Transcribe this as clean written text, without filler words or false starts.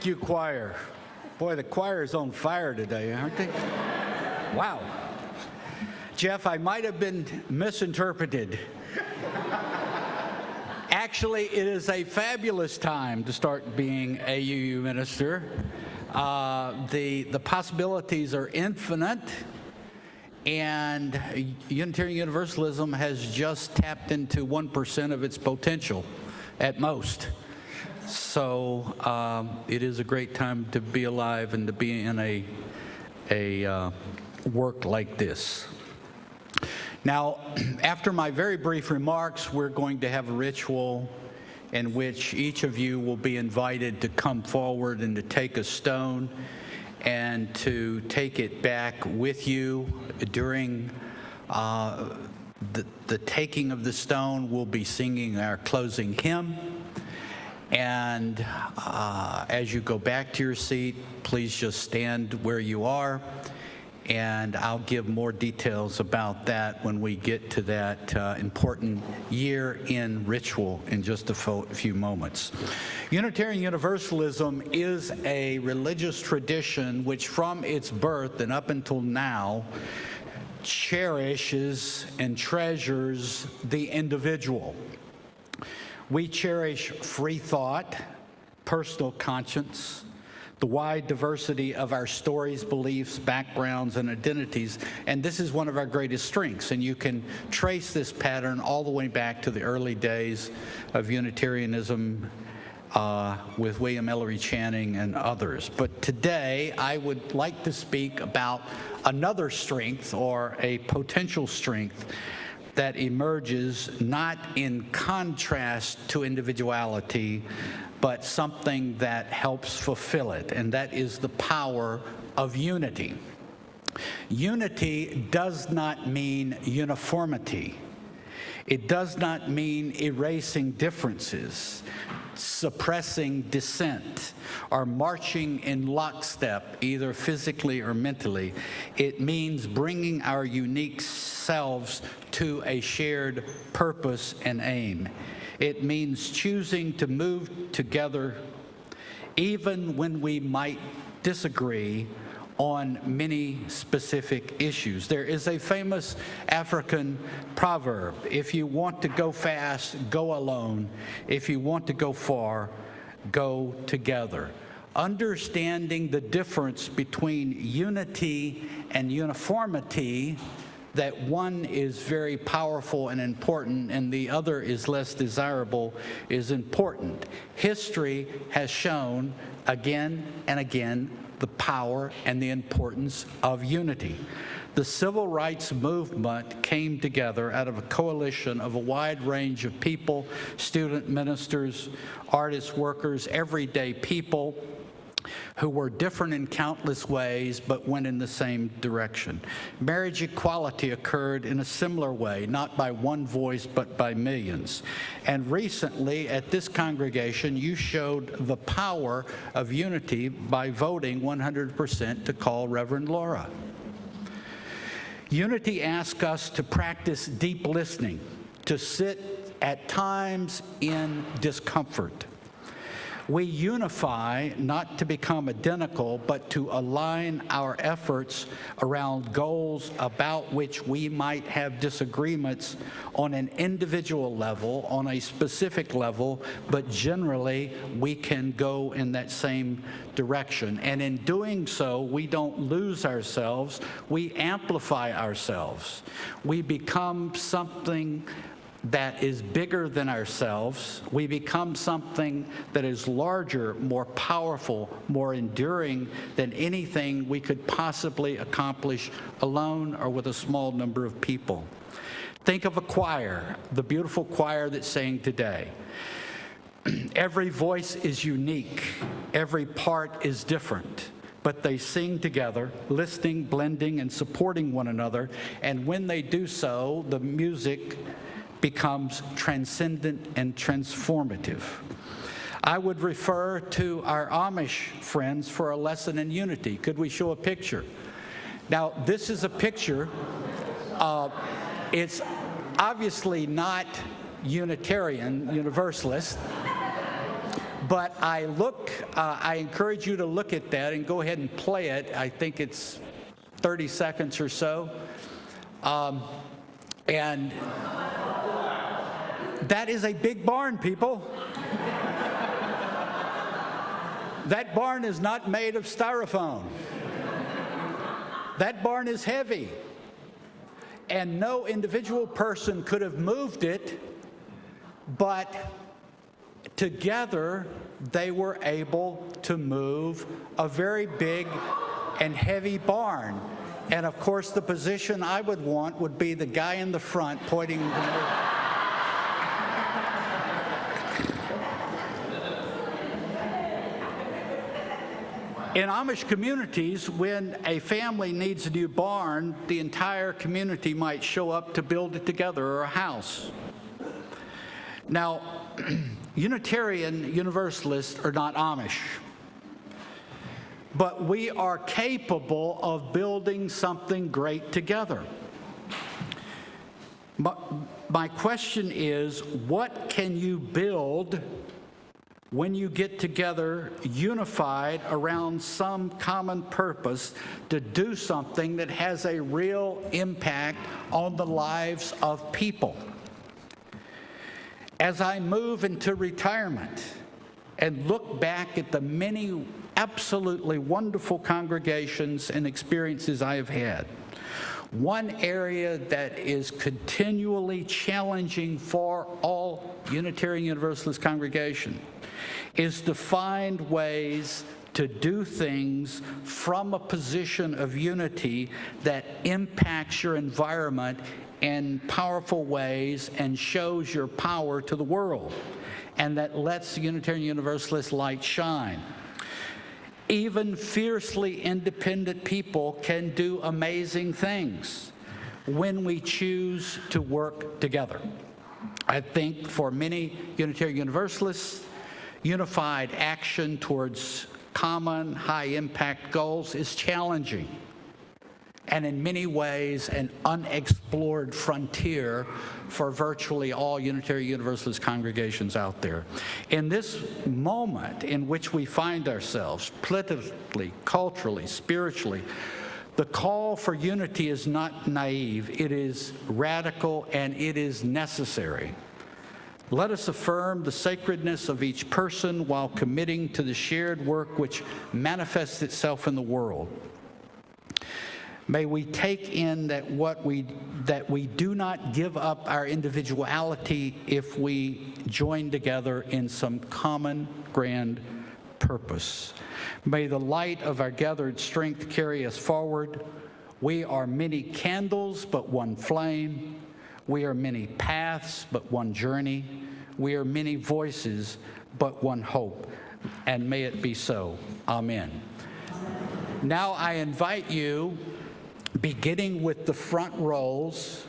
Thank you, choir. Boy, the choir is on fire today, aren't they? Wow. Jeff, I might have been misinterpreted. Actually, it is a fabulous time to start being a UU minister. The possibilities are infinite, and Unitarian Universalism has just tapped into 1% of its potential at most. So it is a great time to be alive and to be in a work like this. Now, after my very brief remarks, we're going to have a ritual in which each of you will be invited to come forward and to take a stone and to take it back with you. During the taking of the stone, we'll be singing our closing hymn. And as you go back to your seat, please just stand where you are, and I'll give more details about that when we get to that important year-end ritual in just a few moments. Unitarian Universalism is a religious tradition which from its birth and up until now cherishes and treasures the individual. We cherish free thought, personal conscience, the wide diversity of our stories, beliefs, backgrounds, and identities, and this is one of our greatest strengths, and you can trace this pattern all the way back to the early days of Unitarianism with William Ellery Channing and others. But today, I would like to speak about another strength, or a potential strength, that emerges not in contrast to individuality, but something that helps fulfill it, and that is the power of unity. Unity does not mean uniformity. It does not mean erasing differences, suppressing dissent, or marching in lockstep, either physically or mentally. It means bringing our unique selves to a shared purpose and aim. It means choosing to move together even when we might disagree on many specific issues. There is a famous African proverb: if you want to go fast, go alone. If you want to go far, go together. Understanding the difference between unity and uniformity, that one is very powerful and important and the other is less desirable, is important. History has shown again and again the power and the importance of unity. The civil rights movement came together out of a coalition of a wide range of people: student ministers, artists, workers, everyday people, who were different in countless ways but went in the same direction. Marriage equality occurred in a similar way, not by one voice but by millions. And recently at this congregation, you showed the power of unity by voting 100% to call Reverend Laura. Unity asks us to practice deep listening, to sit at times in discomfort. We unify not to become identical, but to align our efforts around goals about which we might have disagreements on an individual level, on a specific level, but generally we can go in that same direction. And in doing so, we don't lose ourselves, we amplify ourselves. We become something that is bigger than ourselves. We become something that is larger, more powerful, more enduring than anything we could possibly accomplish alone or with a small number of people. Think of a choir, the beautiful choir that sang today. Every voice is unique, every part is different, but they sing together, listening, blending, and supporting one another, and when they do so, the music becomes transcendent and transformative. I would refer to our Amish friends for a lesson in unity. Could we show a picture? Now, this is a picture. It's obviously not Unitarian, Universalist, But I encourage you to look at that and go ahead and play it. I think it's 30 seconds or so. And that is a big barn, people. That barn is not made of styrofoam. That barn is heavy. And no individual person could have moved it, but together they were able to move a very big and heavy barn. And of course, the position I would want would be the guy in the front pointing. In Amish communities, when a family needs a new barn, the entire community might show up to build it together, or a house. Now, Unitarian Universalists are not Amish, but we are capable of building something great together. My question is, what can you build when you get together unified around some common purpose to do something that has a real impact on the lives of people? As I move into retirement and look back at the many absolutely wonderful congregations and experiences I have had, one area that is continually challenging for all Unitarian Universalist congregation is to find ways to do things from a position of unity that impacts your environment in powerful ways and shows your power to the world, and that lets the Unitarian Universalist light shine. Even fiercely independent people can do amazing things when we choose to work together. I think for many Unitarian Universalists, unified action towards common high-impact goals is challenging, and in many ways an unexplored frontier for virtually all Unitarian Universalist congregations out there. In this moment in which we find ourselves, politically, culturally, spiritually, the call for unity is not naive, it is radical, and it is necessary. Let us affirm the sacredness of each person while committing to the shared work which manifests itself in the world. May we take in that we do not give up our individuality if we join together in some common grand purpose. May the light of our gathered strength carry us forward. We are many candles, but one flame. We are many paths, but one journey. We are many voices, but one hope. And may it be so. Amen. Now I invite you, beginning with the front rows,